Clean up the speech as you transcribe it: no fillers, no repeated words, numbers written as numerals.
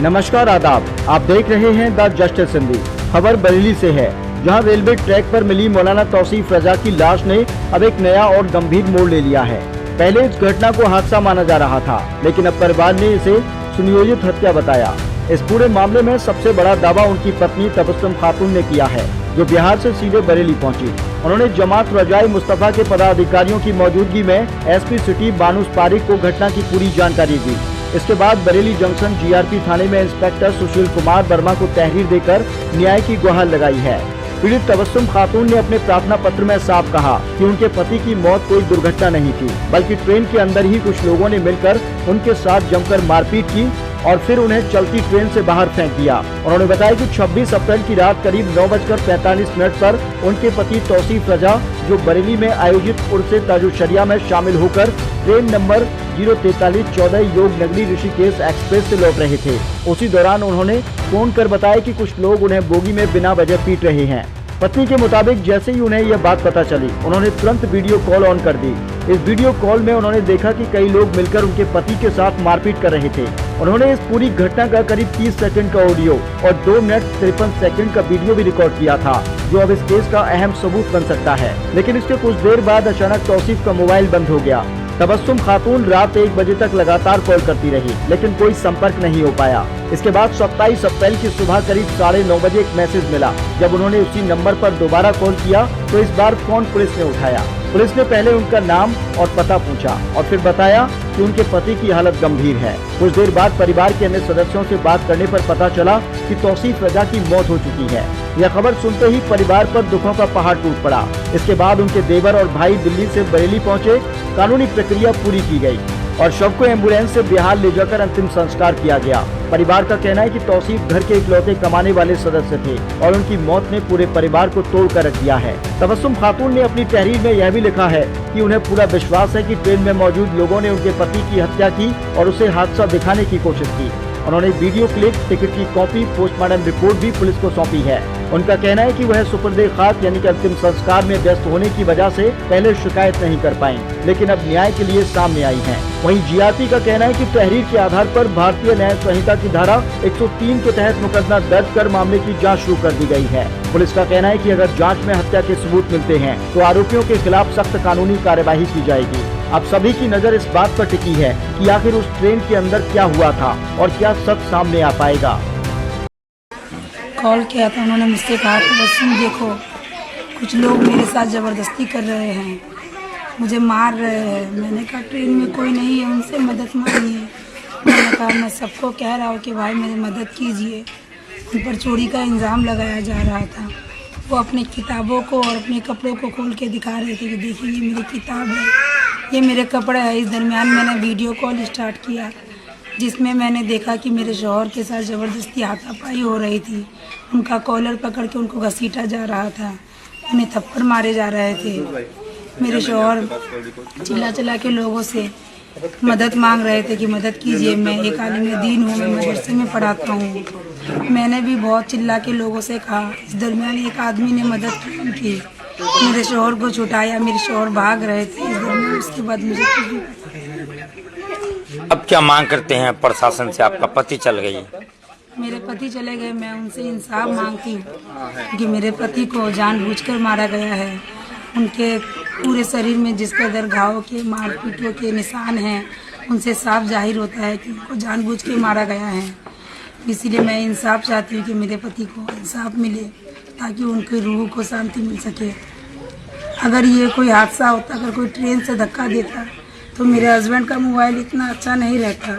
नमस्कार आदाब, आप देख रहे हैं द जस्टिस हिंदी। खबर बरेली से है, जहां रेलवे ट्रैक पर मिली मौलाना तौसीफ रजा की लाश ने अब एक नया और गंभीर मोड़ ले लिया है। पहले इस घटना को हादसा माना जा रहा था, लेकिन अब परिवार ने इसे सुनियोजित हत्या बताया। इस पूरे मामले में सबसे बड़ा दावा उनकी पत्नी तबस्सुम खातून ने किया है, जो बिहार से सीधे बरेली पहुंची। उन्होंने जमात रजाई मुस्तफा के पदाधिकारियों की मौजूदगी में एसपी सिटी बानुस पारिक को घटना की पूरी जानकारी दी। इसके बाद बरेली जंक्शन जीआरपी थाने में इंस्पेक्टर सुशील कुमार वर्मा को तहरीर देकर न्याय की गुहार लगाई है। पीड़ित तबस्सुम खातून ने अपने प्रार्थना पत्र में साफ कहा कि उनके पति की मौत कोई दुर्घटना नहीं थी, बल्कि ट्रेन के अंदर ही कुछ लोगों ने मिलकर उनके साथ जमकर मारपीट की और फिर उन्हें चलती ट्रेन से बाहर फेंक दिया। उन्होंने बताया कि 26 अप्रैल की रात करीब 9:45 पर उनके पति तौसीफ रजा, जो बरेली में आयोजित उर्से ताजुशरिया में शामिल होकर ट्रेन नंबर 04314 योग नगरी ऋषिकेश एक्सप्रेस से लौट रहे थे, उसी दौरान उन्होंने फोन कर बताया कि कुछ लोग उन्हें बोगी में बिना वजह पीट रहे हैं। पत्नी के मुताबिक जैसे ही उन्हें यह बात पता चली, उन्होंने तुरंत वीडियो कॉल ऑन कर दी। इस वीडियो कॉल में उन्होंने देखा कि कई लोग मिलकर उनके पति के साथ मारपीट कर रहे थे। उन्होंने इस पूरी घटना का करीब 30 सेकंड का ऑडियो और 2 मिनट 53 सेकंड का वीडियो भी रिकॉर्ड किया था, जो अब इस केस का अहम सबूत बन सकता है। लेकिन इसके कुछ देर बाद अचानक तौसीफ का मोबाइल बंद हो गया। तबस्सुम खातून रात 1 बजे तक लगातार कॉल करती रही, लेकिन कोई संपर्क नहीं हो पाया। इसके बाद 27 अप्रैल की सुबह करीब 9:30 बजे एक मैसेज मिला। जब उन्होंने उसी नंबर पर दोबारा कॉल किया तो इस बार फोन पुलिस ने उठाया। पुलिस ने पहले उनका नाम और पता पूछा और फिर बताया कि उनके पति की हालत गंभीर है। कुछ देर बाद परिवार के अन्य सदस्यों से बात करने पर पता चला कि तौसीफ रजा की मौत हो चुकी है। यह खबर सुनते ही परिवार पर दुखों का पहाड़ टूट पड़ा। इसके बाद उनके देवर और भाई दिल्ली से बरेली पहुंचे। कानूनी प्रक्रिया पूरी की गई और शव को एम्बुलेंस से बिहार ले जाकर अंतिम संस्कार किया गया। परिवार का कहना है कि तौसीफ घर के इकलौते कमाने वाले सदस्य थे और उनकी मौत ने पूरे परिवार को तोड़ कर रख दिया है। तबस्सुम खातून ने अपनी तहरीर में यह भी लिखा है कि उन्हें पूरा विश्वास है कि ट्रेन में मौजूद लोगों ने उनके पति की हत्या की और उसे हादसा दिखाने की कोशिश की। उन्होंने वीडियो क्लिप, टिकट की कॉपी, पोस्टमार्टम रिपोर्ट भी पुलिस को सौंपी है। उनका कहना है कि वह सुपुर्दे खाक यानी कि अंतिम संस्कार में व्यस्त होने की वजह से पहले शिकायत नहीं कर पाई, लेकिन अब न्याय के लिए सामने आई हैं। वहीं जीआरपी का कहना है कि तहरीर के आधार पर भारतीय न्याय संहिता की धारा 103 के तहत मुकदमा दर्ज कर मामले की जांच शुरू कर दी गई है। पुलिस का कहना है कि अगर जांच में हत्या के सबूत मिलते हैं तो आरोपियों के खिलाफ सख्त कानूनी कार्यवाही की जाएगी। अब सभी की नजर इस बात पर टिकी है कि आखिर उस ट्रेन के अंदर क्या हुआ था और क्या सच सामने आ पाएगा। कॉल किया था, उन्होंने मुझसे कहा कि तबस्सुम देखो, कुछ लोग मेरे साथ ज़बरदस्ती कर रहे हैं, मुझे मार रहे हैं। मैंने कहा ट्रेन में कोई नहीं है, उनसे मदद मांगिए। मैंने कहा मैं सबको कह रहा हूँ कि भाई मेरी मदद कीजिए। उन पर चोरी का इल्ज़ाम लगाया जा रहा था। वो अपनी किताबों को और अपने कपड़ों को खोल के दिखा रहे थे कि देखिए ये मेरी किताब है, ये मेरे कपड़े हैं। इस दरमियान मैंने वीडियो कॉल स्टार्ट किया, जिसमें मैंने देखा कि मेरे शौहर के साथ ज़बरदस्ती हाथापाई हो रही थी। उनका कॉलर पकड़ के उनको घसीटा जा रहा था, उन्हें थप्पड़ मारे जा रहे थे। मेरे शौहर चिल्ला चिल्ला के लोगों से मदद मांग रहे थे कि मदद कीजिए, मैं एक आलिम दीन हूँ, मैं मदरसे में पढ़ाता हूँ। मैंने भी बहुत चिल्ला के लोगों से कहा। इस दरमियान एक आदमी ने मदद की, मेरे शौहर को छुटाया। मेरे शौहर भाग रहे थे। इस दरमियान उसके बाद मुझे अब क्या मांग करते हैं प्रशासन से? आपका पति चल गई, मेरे पति चले गए, मैं उनसे इंसाफ मांगती हूँ कि मेरे पति को जानबूझकर मारा गया है। उनके पूरे शरीर में जिस कदर घाव के, मारपीटों के निशान हैं, उनसे साफ जाहिर होता है कि उनको जानबूझ के मारा गया है। इसीलिए मैं इंसाफ चाहती हूँ कि मेरे पति को इंसाफ मिले, ताकि उनकी रूह को शांति मिल सके। अगर ये कोई हादसा होता, अगर कोई ट्रेन से धक्का देता तो मेरे हस्बैंड का मोबाइल इतना अच्छा नहीं रहता।